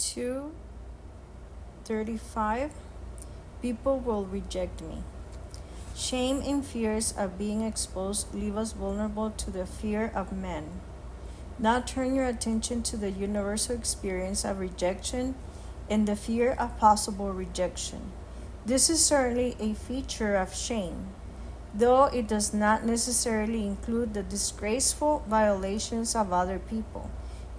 32:35. People will reject me. Shame and fears of being exposed leave us vulnerable to the fear of men. Now turn your attention to the universal experience of rejection and the fear of possible rejection. This is certainly a feature of shame, though it does not necessarily include the disgraceful violations of other people.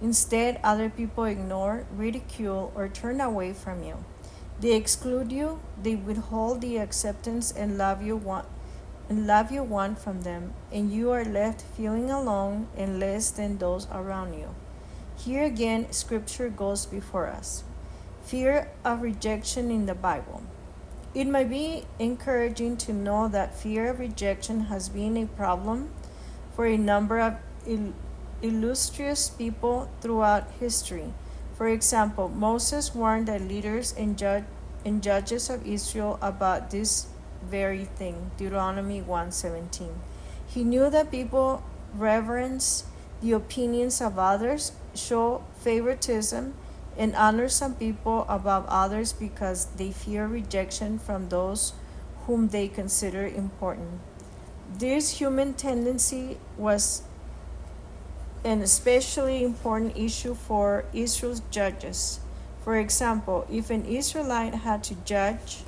Instead, other people ignore, ridicule, or turn away from you. They exclude you, they withhold the acceptance and love you want from them, and you are left feeling alone and less than those around you. Here again, scripture goes before us. Fear of rejection in the Bible. It might be encouraging to know that fear of rejection has been a problem for a number of illustrious people throughout history. For example, Moses warned the leaders and judges of Israel about this very thing, Deuteronomy 1:17. He knew that people reverence the opinions of others, show favoritism, and honor some people above others because they fear rejection from those whom they consider important. This human tendency was an especially important issue for Israel's judges. For example, if an Israelite had to judge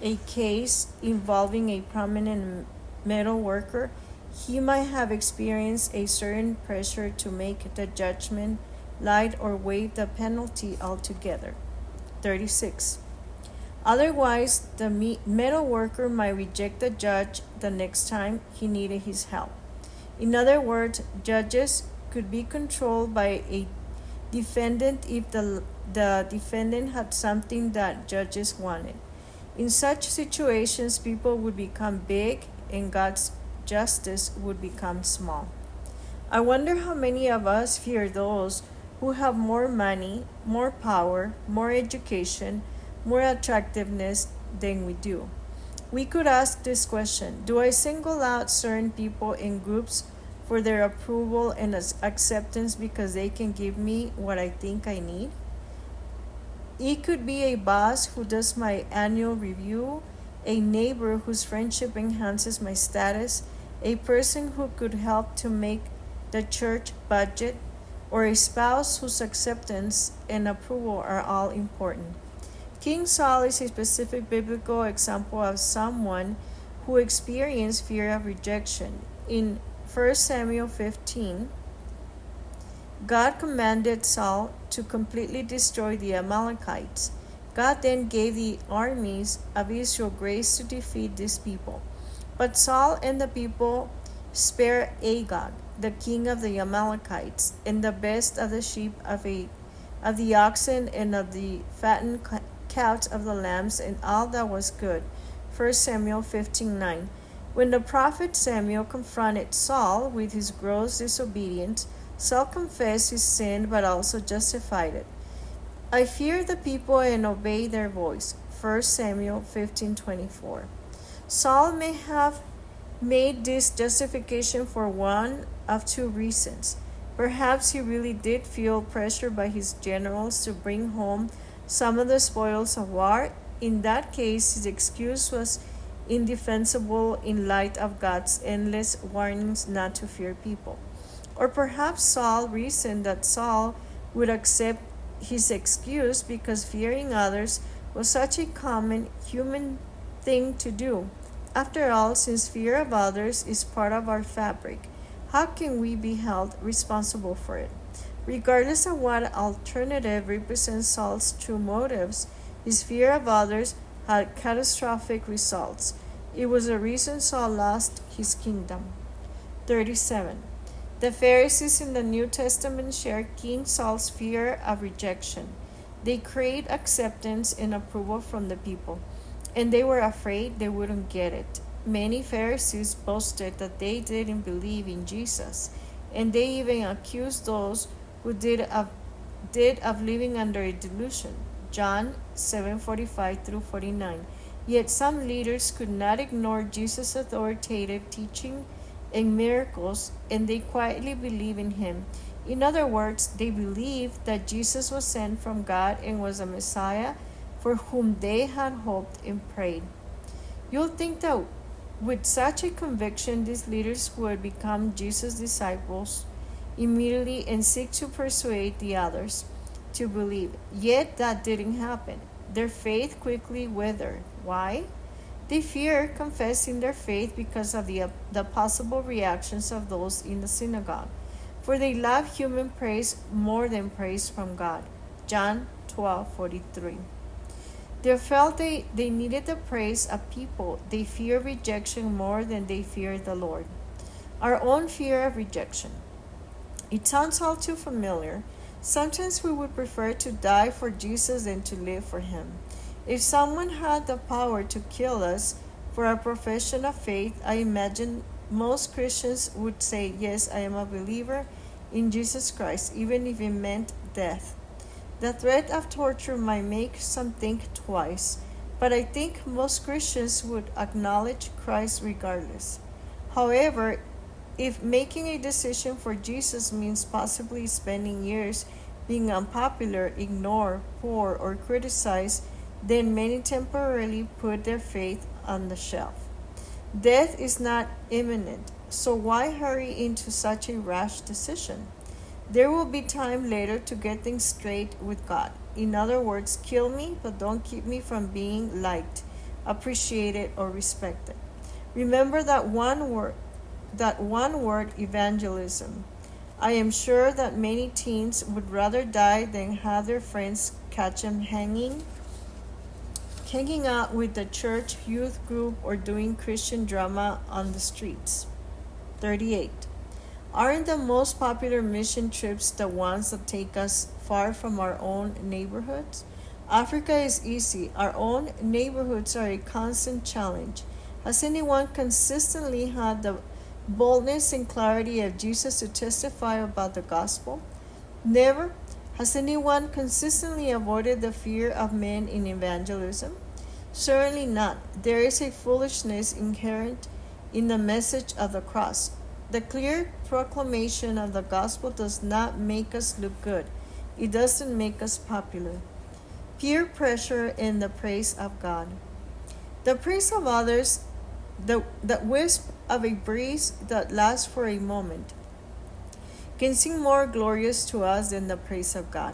a case involving a prominent metal worker, he might have experienced a certain pressure to make the judgment light or waive the penalty altogether. 36. Otherwise, the metal worker might reject the judge the next time he needed his help. In other words, judges could be controlled by a defendant if the defendant had something that judges wanted. In such situations, people would become big and God's justice would become small. I wonder how many of us fear those who have more money, more power, more education, more attractiveness than we do. We could ask this question: do I single out certain people in groups for their approval and acceptance because they can give me what I think I need? It could be a boss who does my annual review, a neighbor whose friendship enhances my status, a person who could help to make the church budget, or a spouse whose acceptance and approval are all important. King Saul is a specific biblical example of someone who experienced fear of rejection. In 1 Samuel 15, God commanded Saul to completely destroy the Amalekites. God then gave the armies of Israel grace to defeat these people. But Saul and the people spared Agag, the king of the Amalekites, and the best of the sheep, of the oxen, and of the fattened cows of the lambs, and all that was good. 1 Samuel 15:9. When the prophet Samuel confronted Saul with his gross disobedience, Saul confessed his sin but also justified it. I fear the people and obey their voice. 1 Samuel 15:24. Saul may have made this justification for one of two reasons. Perhaps he really did feel pressure by his generals to bring home some of the spoils of war. In that case, his excuse was indefensible in light of God's endless warnings not to fear people. Or perhaps Saul reasoned that Saul would accept his excuse because fearing others was such a common human thing to do. After all, since fear of others is part of our fabric, how can we be held responsible for it? Regardless of what alternative represents Saul's true motives, his fear of others had catastrophic results. It was the reason Saul lost his kingdom. 37. The Pharisees in the New Testament share King Saul's fear of rejection. They craved acceptance and approval from the people, and they were afraid they wouldn't get it. Many Pharisees boasted that they didn't believe in Jesus, and they even accused those who did of living under a delusion. John 7:45-49. Yet some leaders could not ignore Jesus' authoritative teaching and miracles, and they quietly believed in him. In other words, they believed that Jesus was sent from God and was a Messiah for whom they had hoped and prayed. You'll think that with such a conviction, these leaders would become Jesus' disciples immediately and seek to persuade the others to believe. Yet that didn't happen. Their faith quickly withered. Why? They feared confessing their faith because of the possible reactions of those in the synagogue, for they love human praise more than praise from God. John 12:43. They felt they needed the praise of people. They feared rejection more than they feared the Lord. Our own fear of rejection. It sounds all too familiar. Sometimes we would prefer to die for Jesus than to live for Him. If someone had the power to kill us for our profession of faith, I imagine most Christians would say, yes, I am a believer in Jesus Christ, even if it meant death. The threat of torture might make some think twice, but I think most Christians would acknowledge Christ regardless. However, if making a decision for Jesus means possibly spending years being unpopular, ignored, poor, or criticized, then many temporarily put their faith on the shelf. Death is not imminent, so why hurry into such a rash decision? There will be time later to get things straight with God. In other words, kill me, but don't keep me from being liked, appreciated, or respected. Remember that one word, evangelism. I am sure that many teens would rather die than have their friends catch them hanging out with the church youth group or doing Christian drama on the streets. 38. Aren't the most popular mission trips the ones that take us far from our own neighborhoods? Africa is easy. Our own neighborhoods are a constant challenge. Has anyone consistently had the boldness and clarity of Jesus to testify about the gospel? Never. Has anyone consistently avoided the fear of men in evangelism? Certainly not. There is a foolishness inherent in the message of the cross. The clear proclamation of the gospel does not make us look good. It doesn't make us popular. Peer pressure and the praise of God. The praise of others, the wisp of a breeze that lasts for a moment, can seem more glorious to us than the praise of God.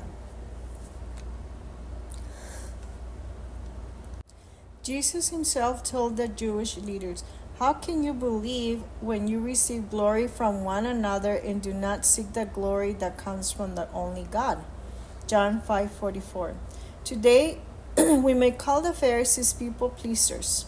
Jesus himself told the Jewish leaders, how can you believe when you receive glory from one another and do not seek the glory that comes from the only God? John 5:44. Today, we may call the Pharisees people pleasers.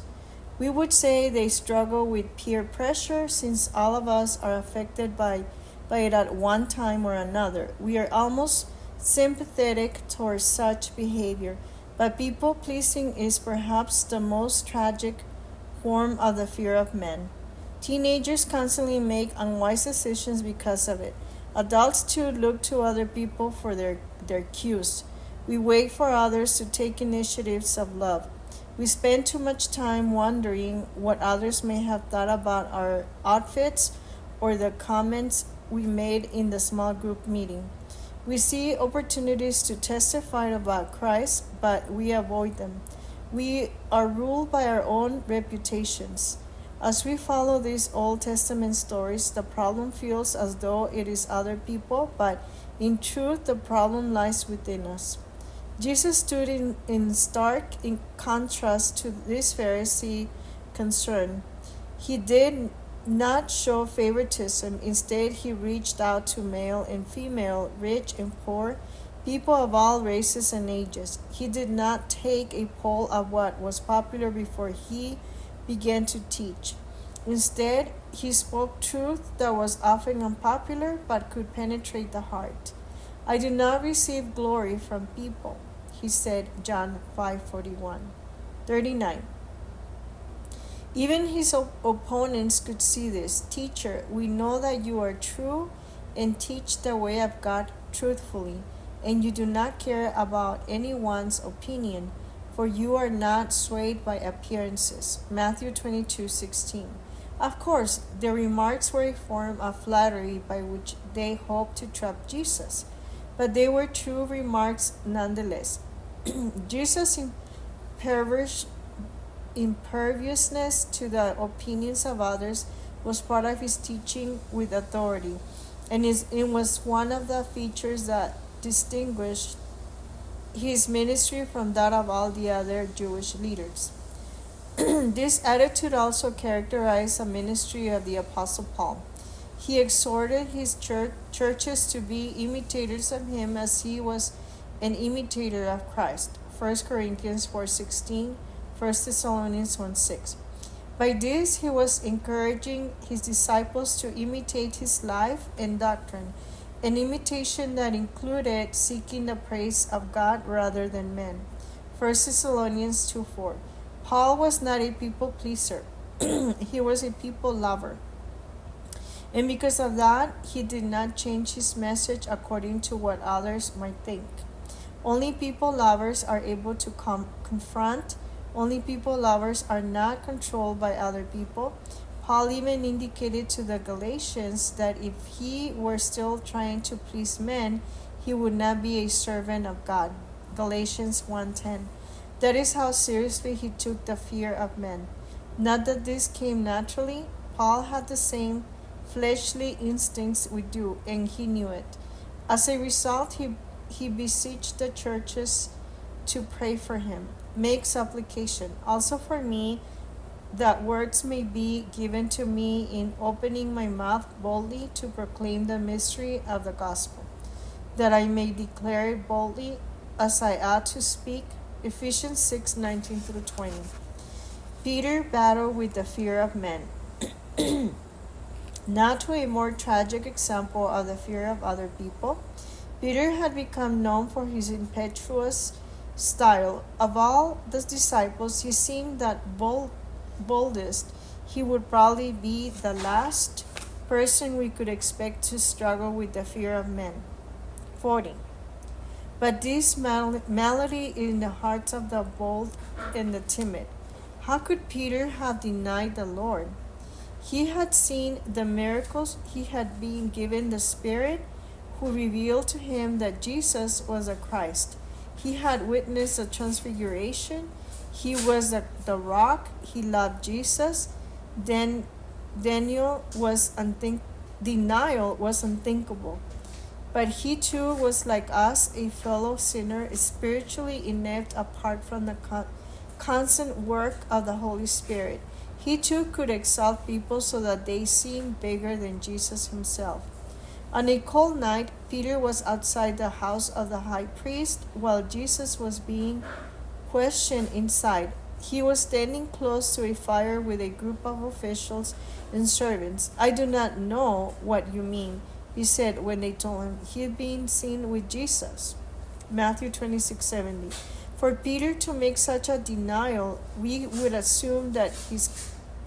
We would say they struggle with peer pressure since all of us are affected by it at one time or another. We are almost sympathetic towards such behavior, but people-pleasing is perhaps the most tragic form of the fear of men. Teenagers constantly make unwise decisions because of it. Adults too look to other people for their cues. We wait for others to take initiatives of love. We spend too much time wondering what others may have thought about our outfits or the comments we made in the small group meeting. We see opportunities to testify about Christ, but we avoid them. We are ruled by our own reputations. As we follow these Old Testament stories, the problem feels as though it is other people, but in truth, the problem lies within us. Jesus stood in stark contrast to this Pharisee concern. He did not show favoritism. Instead, he reached out to male and female, rich and poor, people of all races and ages. He did not take a poll of what was popular before he began to teach. Instead, he spoke truth that was often unpopular but could penetrate the heart. I do not receive glory from people, he said, John 5:41. 39. Even his opponents could see this. Teacher, we know that you are true and teach the way of God truthfully, and you do not care about anyone's opinion, for you are not swayed by appearances. Matthew 22:16. Of course, their remarks were a form of flattery they hoped to trap Jesus, but they were true remarks nonetheless. Jesus' imperviousness to the opinions of others was part of his teaching with authority, and it was one of the features that distinguished his ministry from that of all the other Jewish leaders. This attitude also characterized the ministry of the Apostle Paul. He exhorted his churches to be imitators of him as he was an imitator of Christ. 1 Corinthians 4:16, 1 Thessalonians 1:6. By this, he was encouraging his disciples to imitate his life and doctrine, an imitation that included seeking the praise of God rather than men. 1 Thessalonians 2:4. Paul was not a people pleaser. He was a people lover. And because of that, he did not change his message according to what others might think. Only people lovers are able to confront. Only people lovers are not controlled by other people. Paul even indicated to the Galatians that if he were still trying to please men, he would not be a servant of God. Galatians 1:10. That is how seriously he took the fear of men. Not that this came naturally. Paul had the same fleshly instincts we do, and he knew it. As a result, he beseeched the churches to pray for him. Make supplication also for me, that words may be given to me in opening my mouth boldly to proclaim the mystery of the gospel, that I may declare it boldly as I ought to speak. Ephesians 6:19-20. Peter battled with the fear of men. Now to a more tragic example of the fear of other people. Peter had become known for his impetuous style. Of all the disciples, he seemed that boldest. He would probably be the last person we could expect to struggle with the fear of men. 40. But this malady in the hearts of the bold and the timid. How could Peter have denied the Lord? He had seen the miracles. He had been given the Spirit, who revealed to him that Jesus was the Christ. He had witnessed the transfiguration. He was the rock. He loved Jesus. Then denial was unthinkable. But he too was like us, a fellow sinner, spiritually inept apart from the constant work of the Holy Spirit. He too could exalt people so that they seemed bigger than Jesus himself. On a cold night, Peter was outside the house of the high priest while Jesus was being questioned inside. He was standing close to a fire with a group of officials and servants. I do not know what you mean, he said when they told him he had been seen with Jesus. Matthew 26:70. For Peter to make such a denial, we would assume that his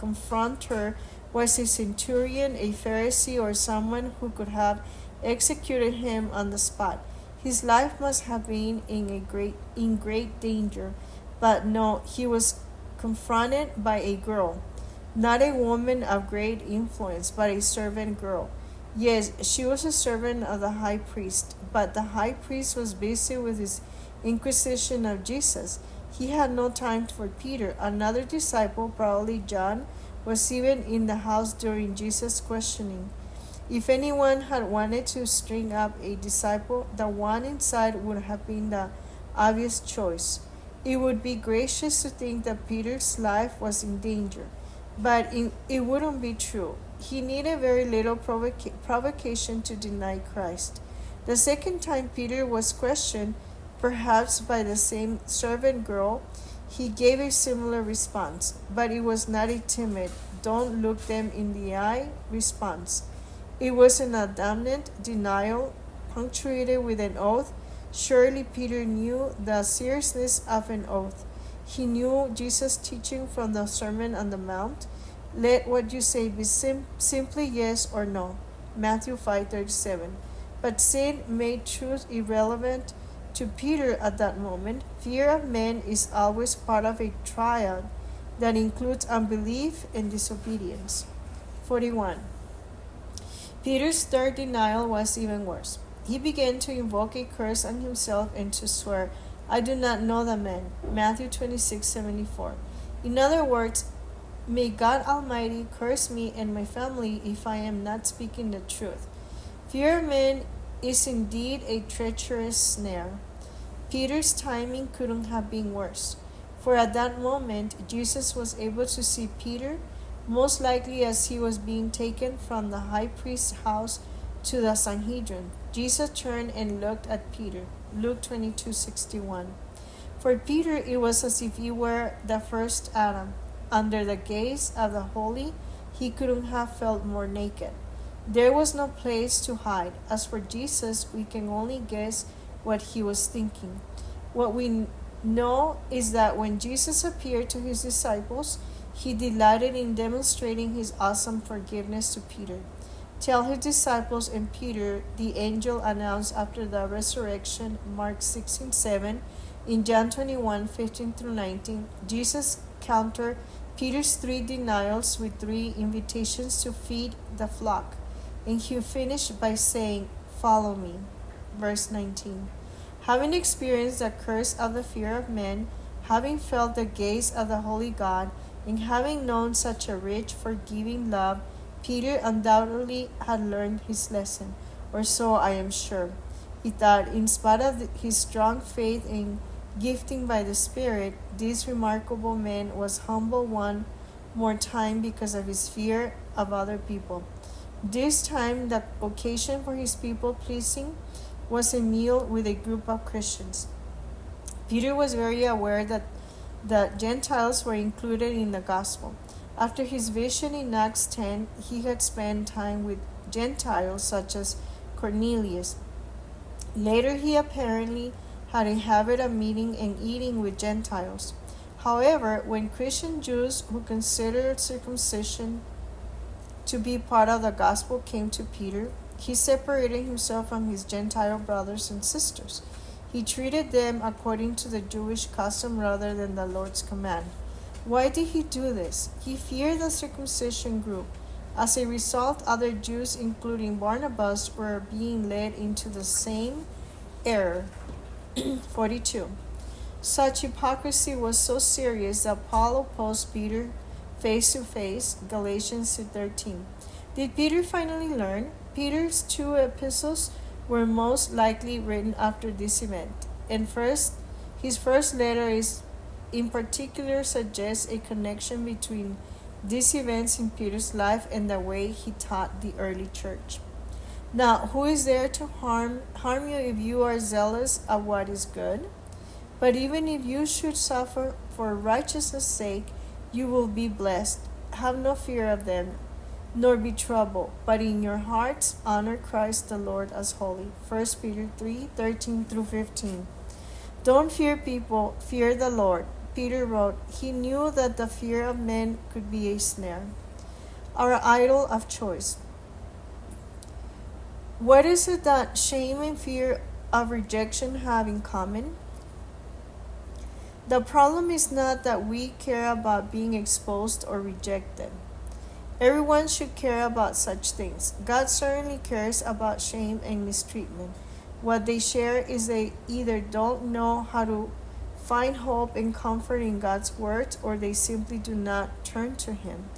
confronter was a centurion, a Pharisee, or someone who could have executed him on the spot. His life must have been in great danger. But no, he was confronted by a girl, not a woman of great influence, but a servant girl. Yes, she was a servant of the high priest, but the high priest was busy with his inquisition of Jesus. He had no time for Peter. Another disciple, probably John, was even in the house during Jesus' questioning. If anyone had wanted to string up a disciple, the one inside would have been the obvious choice. It would be gracious to think that Peter's life was in danger, but it wouldn't be true. He needed very little provocation to deny Christ. The second time Peter was questioned, perhaps by the same servant girl, he gave a similar response, but it was not a timid, don't look them in the eye response. It was an adamant denial, punctuated with an oath. Surely Peter knew the seriousness of an oath. He knew Jesus' teaching from the Sermon on the Mount. Let what you say be simply yes or no. Matthew 5:37. But sin made truth irrelevant to Peter at that moment. Fear of men is always part of a triad that includes unbelief and disobedience. 41. Peter's third denial was even worse. He began to invoke a curse on himself and to swear, I do not know the man. Matthew 26:74. In other words, may God Almighty curse me and my family if I am not speaking the truth. Fear of men is indeed a treacherous snare. Peter's timing couldn't have been worse, for at that moment Jesus was able to see Peter, most likely as he was being taken from the high priest's house to the Sanhedrin. Jesus turned and looked at Peter. Luke 22:61. For Peter, it was as if he were the first Adam. Under the gaze of the holy, he couldn't have felt more naked. There was no place to hide. As for Jesus, we can only guess what he was thinking. What we know is that when Jesus appeared to his disciples, he delighted in demonstrating his awesome forgiveness to Peter. Tell his disciples and Peter, the angel announced after the resurrection, Mark 16:7, in John 21:15-19, Jesus countered Peter's 3 denials with 3 invitations to feed the flock, and he finished by saying, Follow me. Verse 19. Having experienced the curse of the fear of men, having felt the gaze of the holy God, and having known such a rich, forgiving love, Peter undoubtedly had learned his lesson, or so I am sure. He thought, in spite of his strong faith and gifting by the Spirit, this remarkable man was humble one more time because of his fear of other people. This time, the occasion for his people pleasing was a meal with a group of Christians. Peter was very aware that the Gentiles were included in the gospel. After his vision in Acts 10, he had spent time with Gentiles such as Cornelius. Later, he apparently had a habit of meeting and eating with Gentiles. However, when Christian Jews who considered circumcision to be part of the gospel came to Peter, he separated himself from his Gentile brothers and sisters. He treated them according to the Jewish custom rather than the Lord's command. Why did he do this? He feared the circumcision group. As a result, other Jews, including Barnabas, were being led into the same error. 42. Such hypocrisy was so serious that Paul opposed Peter face to face, Galatians 13. Did Peter finally learn? Peter's 2 epistles were most likely written after this event, and his first letter is in particular suggests a connection between these events in Peter's life and the way he taught the early church. Now, who is there to harm you if you are zealous of what is good? But even if you should suffer for righteousness' sake, you will be blessed. Have no fear of them, nor be troubled, but in your hearts honor Christ the Lord as holy. 1 Peter 3:13-15. Don't fear people, fear the Lord. Peter wrote, he knew that the fear of men could be a snare. Our idol of choice. What is it that shame and fear of rejection have in common? The problem is not that we care about being exposed or rejected. Everyone should care about such things. God certainly cares about shame and mistreatment. What they share is they either don't know how to find hope and comfort in God's word, or they simply do not turn to Him.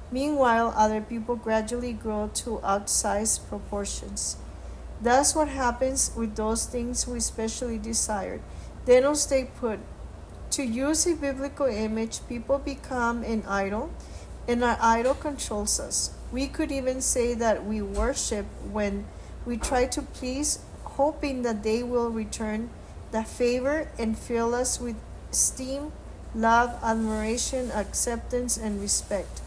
Meanwhile, other people gradually grow to outsized proportions. That's what happens with those things we especially desired. They don't stay put. To use a biblical image, people become an idol, and our idol controls us. We could even say that we worship when we try to please, hoping that they will return the favor and fill us with esteem, love, admiration, acceptance, and respect.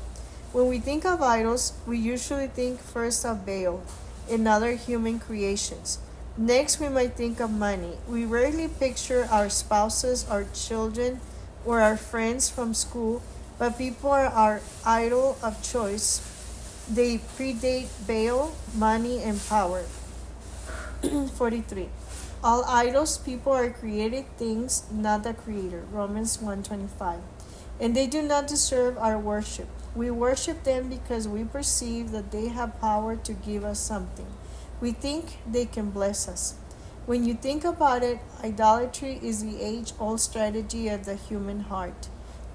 When we think of idols, we usually think first of Baal and other human creations. Next, we might think of money. We rarely picture our spouses, our children, or our friends from school, but people are our idol of choice. They predate Baal, money, and power. 43. All idols, people are created things, not the creator. Romans 1:25. and they do not deserve our worship. We worship them because we perceive that they have power to give us something. We think they can bless us. When you think about it, idolatry is the age-old strategy of the human heart.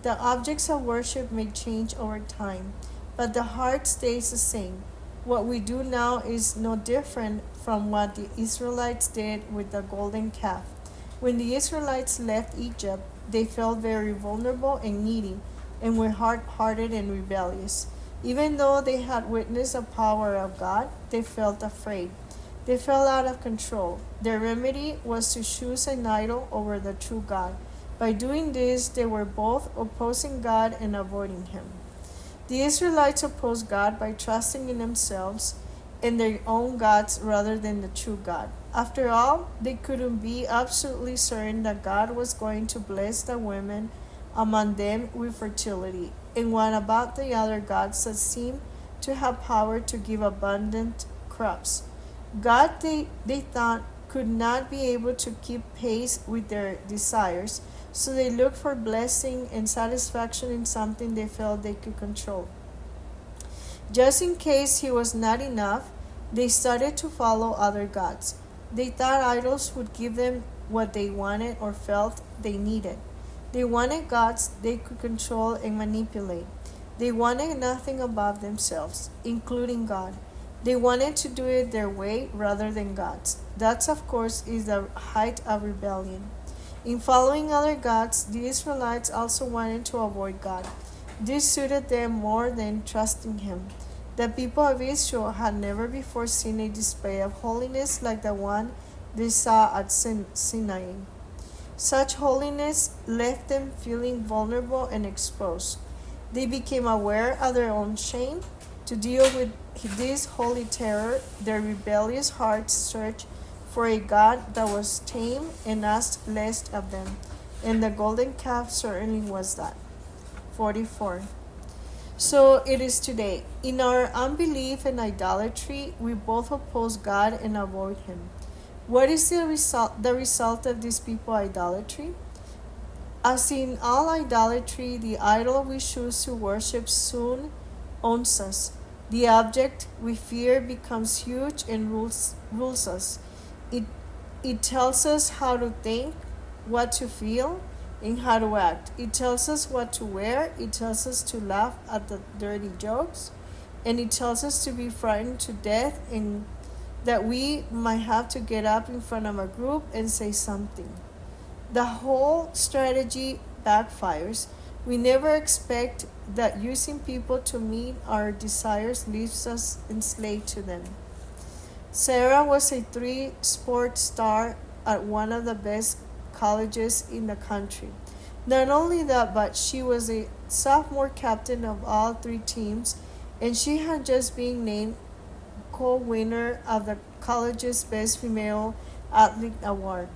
The objects of worship may change over time, but the heart stays the same. What we do now is no different from what the Israelites did with the golden calf. When the Israelites left Egypt, they felt very vulnerable and needy, and were hard-hearted and rebellious. Even though they had witnessed the power of God, they felt afraid. They fell out of control. Their remedy was to choose an idol over the true God. By doing this, they were both opposing God and avoiding Him. The Israelites opposed God by trusting in themselves and their own gods rather than the true God. After all, they couldn't be absolutely certain that God was going to bless the women among them with fertility. And what about the other gods that seemed to have power to give abundant crops? God, they thought, could not be able to keep pace with their desires, so they looked for blessing and satisfaction in something they felt they could control. Just in case He was not enough, they started to follow other gods. They thought idols would give them what they wanted or felt they needed. They wanted gods they could control and manipulate. They wanted nothing above themselves, including God. They wanted to do it their way rather than God's. That, of course, is the height of rebellion. In following other gods, the Israelites also wanted to avoid God. This suited them more than trusting Him. The people of Israel had never before seen a display of holiness like the one they saw at Sinai. Such holiness left them feeling vulnerable and exposed. They became aware of their own shame. To deal with this holy terror, their rebellious hearts searched for a God that was tame and asked less of them, and the golden calf certainly was that. 44. So it is today. In our unbelief and idolatry, we both oppose God and avoid Him. What is the result of this people's idolatry? As in all idolatry, the idol we choose to worship soon owns us. The object we fear becomes huge and rules us. It tells us how to think, what to feel, and how to act. It tells us what to wear. It tells us to laugh at the dirty jokes. And it tells us to be frightened to death and that we might have to get up in front of a group and say something. The whole strategy backfires. We never expect that using people to meet our desires leaves us enslaved to them. Sarah was a 3-sport star at one of the best colleges in the country. Not only that, but she was a sophomore captain of all 3 teams, and she had just been named co-winner of the college's Best Female Athlete Award.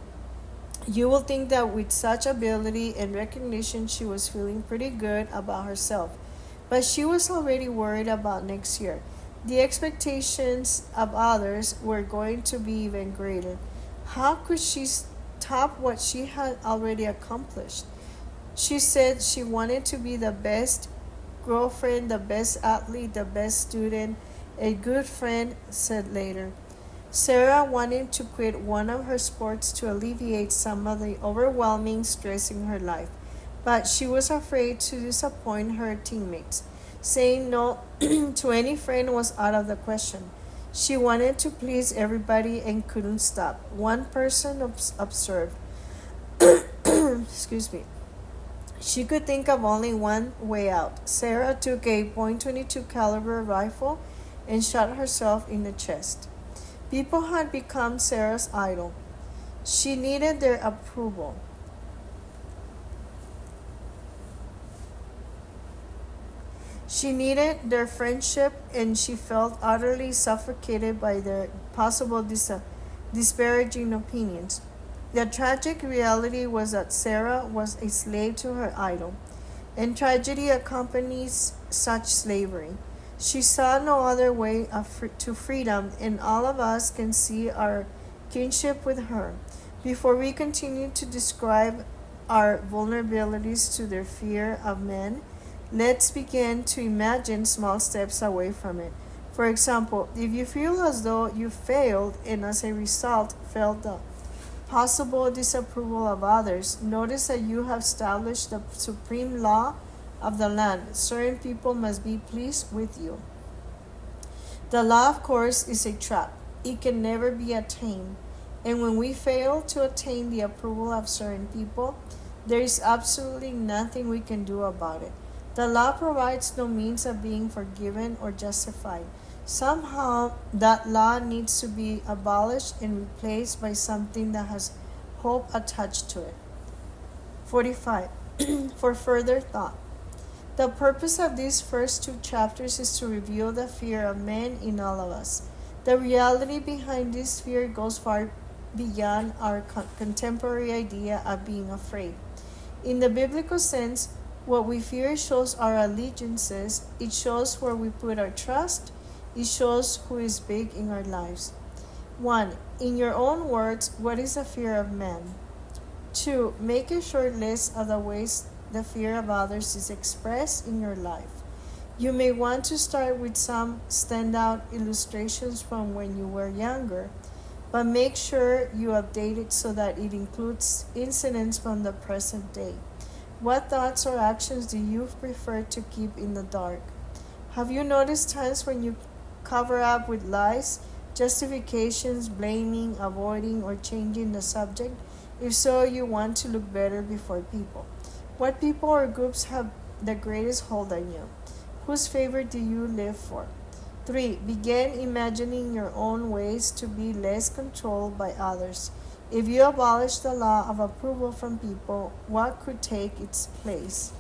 You will think that with such ability and recognition she was feeling pretty good about herself, but she was already worried about next year. The expectations of others were going to be even greater. How could she top what she had already accomplished? She said she wanted to be the best girlfriend, the best athlete, the best student, a good friend, said later. Sarah wanted to quit one of her sports to alleviate some of the overwhelming stress in her life, but she was afraid to disappoint her teammates. Saying no to any friend was out of the question. She wanted to please everybody and couldn't stop. One person observed. Excuse me. She could think of only one way out. Sarah took a .22 caliber rifle and shot herself in the chest. People had become Sarah's idol. She needed their approval. She needed their friendship, and she felt utterly suffocated by their possible disparaging opinions. The tragic reality was that Sarah was a slave to her idol, and tragedy accompanies such slavery. She saw no other way to freedom, and all of us can see our kinship with her. Before we continue to describe our vulnerabilities to the fear of men, let's begin to imagine small steps away from it. For example, if you feel as though you failed and as a result felt the possible disapproval of others, notice that you have established the supreme law of the land. Certain people must be pleased with you. The law, of course, is a trap. It can never be attained. And when we fail to attain the approval of certain people, there is absolutely nothing we can do about it. The law provides no means of being forgiven or justified. Somehow, that law needs to be abolished and replaced by something that has hope attached to it. 45. For further thought. The purpose of these first two chapters is to reveal the fear of men in all of us. The reality behind this fear goes far beyond our contemporary idea of being afraid. In the biblical sense, what we fear shows our allegiances, it shows where we put our trust, it shows who is big in our lives. 1. In your own words, what is the fear of man? 2. Make a short list of the ways the fear of others is expressed in your life. You may want to start with some standout illustrations from when you were younger, but make sure you update it so that it includes incidents from the present day. What thoughts or actions do you prefer to keep in the dark? Have you noticed times when you cover up with lies, justifications, blaming, avoiding, or changing the subject? If so, you want to look better before people. What people or groups have the greatest hold on you? Whose favor do you live for? 3. Begin imagining your own ways to be less controlled by others. If you abolish the law of approval from people, what could take its place?